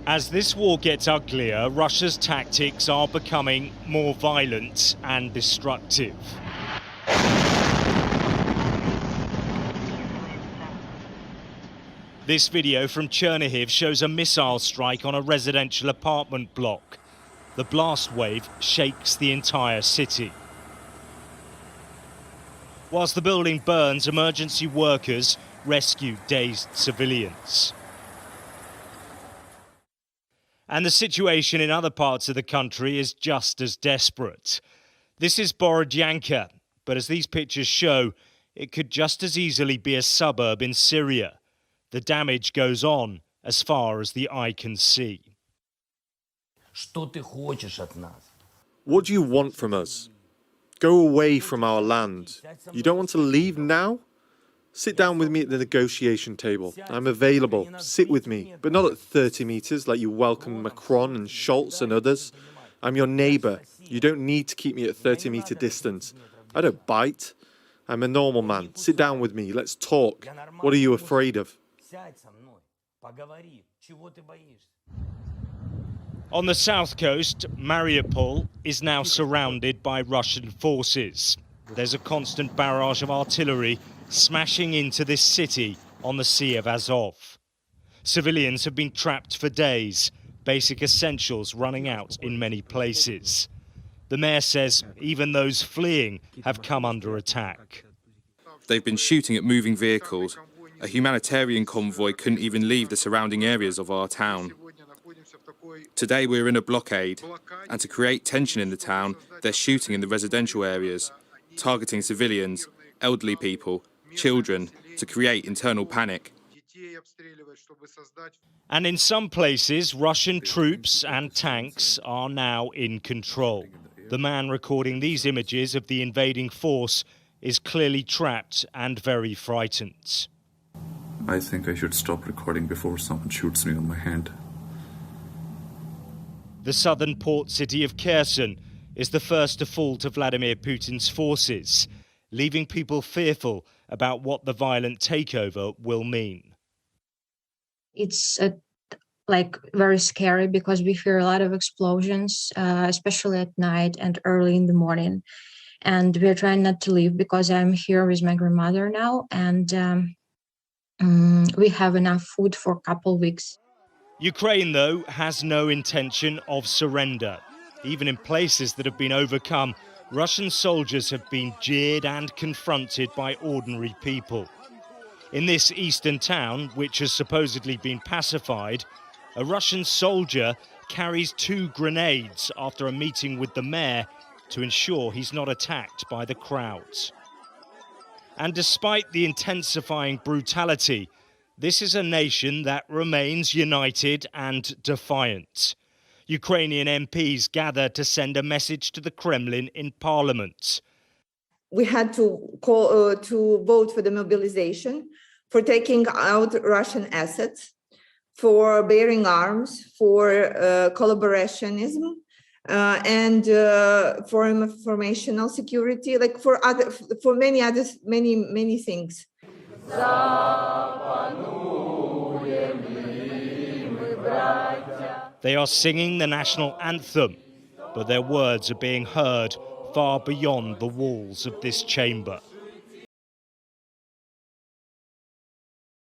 As this war gets uglier, Russia's tactics are becoming more violent and destructive. This video from Chernihiv shows a missile strike on a residential apartment block. The blast wave shakes the entire city. Whilst the building burns, emergency workers rescue dazed civilians. And the situation in other parts of the country is just as desperate. This is Borodyanka, but as these pictures show, it could just as easily be a suburb in Syria. The damage goes on as far as the eye can see. What do you want from us? Go away from our land. You don't want to leave now? Sit down with me at the negotiation table. I'm available. Sit with me, but not at 30 meters like you welcome Macron and Scholz and others. I'm your neighbor. You don't need to keep me at 30-meter distance. I don't bite. I'm a normal man. Sit down with me. Let's talk. What are you afraid of? On the south coast, Mariupol is now surrounded by Russian forces. There's a constant barrage of artillery smashing into this city on the Sea of Azov. Civilians have been trapped for days, basic essentials running out in many places. The mayor says even those fleeing have come under attack. They've been shooting at moving vehicles. A humanitarian convoy couldn't even leave the surrounding areas of our town. Today we're in a blockade, and to create tension in the town, they're shooting in the residential areas, targeting civilians, elderly people, children, to create internal panic. And in some places, Russian troops and tanks are now in control. The man recording these images of the invading force is clearly trapped and very frightened. I think I should stop recording before someone shoots me on my hand. The southern port city of Kherson is the first to fall to Vladimir Putin's forces, leaving people fearful about what the violent takeover will mean. It's very scary because we hear a lot of explosions, especially at night and early in the morning. And we're trying not to leave because I'm here with my grandmother now, and we have enough food for a couple weeks. Ukraine, though, has no intention of surrender. Even in places that have been overcome, Russian soldiers have been jeered and confronted by ordinary people. In this eastern town, which has supposedly been pacified, a Russian soldier carries 2 grenades after a meeting with the mayor to ensure he's not attacked by the crowds. And despite the intensifying brutality, this is a nation that remains united and defiant. Ukrainian MPs gather to send a message to the Kremlin in parliament. We had to call to vote for the mobilization, for taking out Russian assets, for bearing arms, for collaborationism, and for informational security, like for many things. They are singing the national anthem, but their words are being heard far beyond the walls of this chamber.